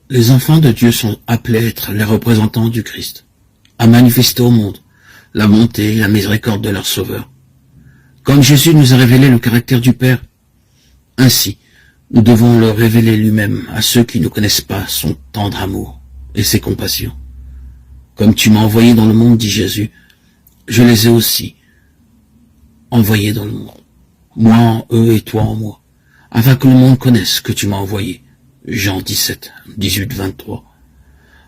Les enfants de Dieu sont appelés à être les représentants du Christ, à manifester au monde la bonté et la miséricorde de leur Sauveur. Comme Jésus nous a révélé le caractère du Père, ainsi nous devons le révéler lui-même à ceux qui ne connaissent pas son tendre amour et ses compassions. Comme tu m'as envoyé dans le monde, dit Jésus, je les ai aussi envoyés dans le monde, moi en eux et toi en moi, afin que le monde connaisse que tu m'as envoyé. Jean 17, 18, 23.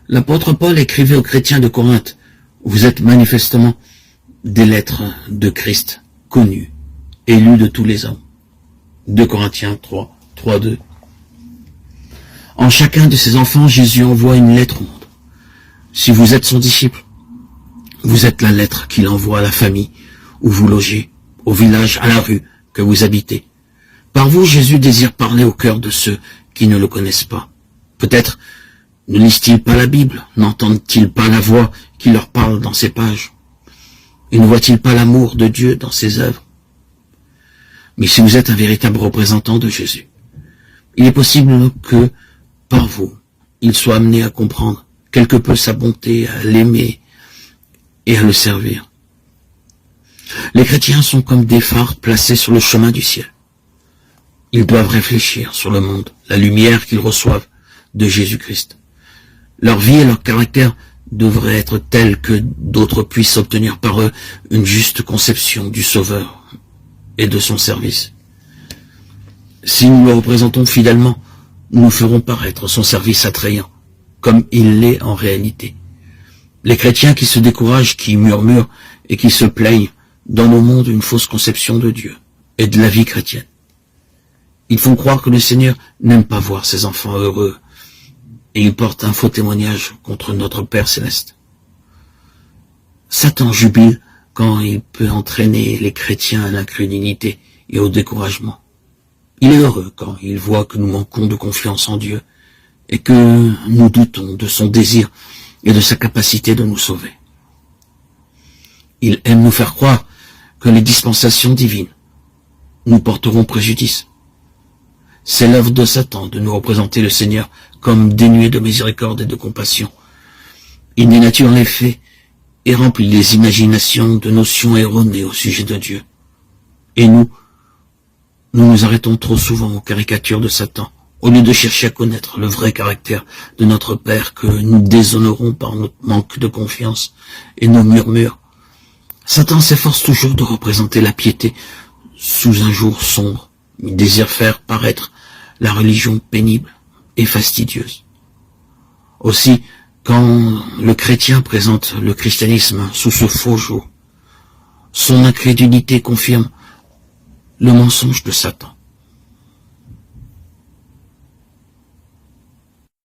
L'apôtre Paul écrivait aux chrétiens de Corinthe, vous êtes manifestement des lettres de Christ, connues et lues de tous les hommes. 2 Corinthiens 3, 3, 2. En chacun de ses enfants, Jésus envoie une lettre au monde. Si vous êtes son disciple, vous êtes la lettre qu'il envoie à la famille où vous logez, au village, à la rue que vous habitez. Par vous, Jésus désire parler au cœur de ceux qui ne le connaissent pas. Peut-être ne lisent-ils pas la Bible, n'entendent-ils pas la voix qui leur parle dans ces pages, et ne voient-ils pas l'amour de Dieu dans ses œuvres. Mais si vous êtes un véritable représentant de Jésus, il est possible que, par vous, il soit amené à comprendre quelque peu sa bonté, à l'aimer et à le servir. Les chrétiens sont comme des phares placés sur le chemin du ciel. Ils doivent réfléchir sur le monde, la lumière qu'ils reçoivent de Jésus-Christ. Leur vie et leur caractère devraient être tels que d'autres puissent obtenir par eux une juste conception du Sauveur et de son service. Si nous le représentons fidèlement, nous ferons paraître son service attrayant, comme il l'est en réalité. Les chrétiens qui se découragent, qui murmurent et qui se plaignent donnent au monde une fausse conception de Dieu et de la vie chrétienne. Ils font croire que le Seigneur n'aime pas voir ses enfants heureux, et il porte un faux témoignage contre notre Père Céleste. Satan jubile quand il peut entraîner les chrétiens à l'incrédulité et au découragement. Il est heureux quand il voit que nous manquons de confiance en Dieu et que nous doutons de son désir et de sa capacité de nous sauver. Il aime nous faire croire que les dispensations divines nous porteront préjudice. C'est l'œuvre de Satan de nous représenter le Seigneur comme dénué de miséricorde et de compassion. Il dénature les faits et remplit les imaginations de notions erronées au sujet de Dieu. Et nous nous arrêtons trop souvent aux caricatures de Satan, au lieu de chercher à connaître le vrai caractère de notre Père que nous déshonorons par notre manque de confiance et nos murmures. Satan s'efforce toujours de représenter la piété sous un jour sombre. Il désire faire paraître la religion pénible et fastidieuse. Aussi, quand le chrétien présente le christianisme sous ce faux jour, son incrédulité confirme le mensonge de Satan.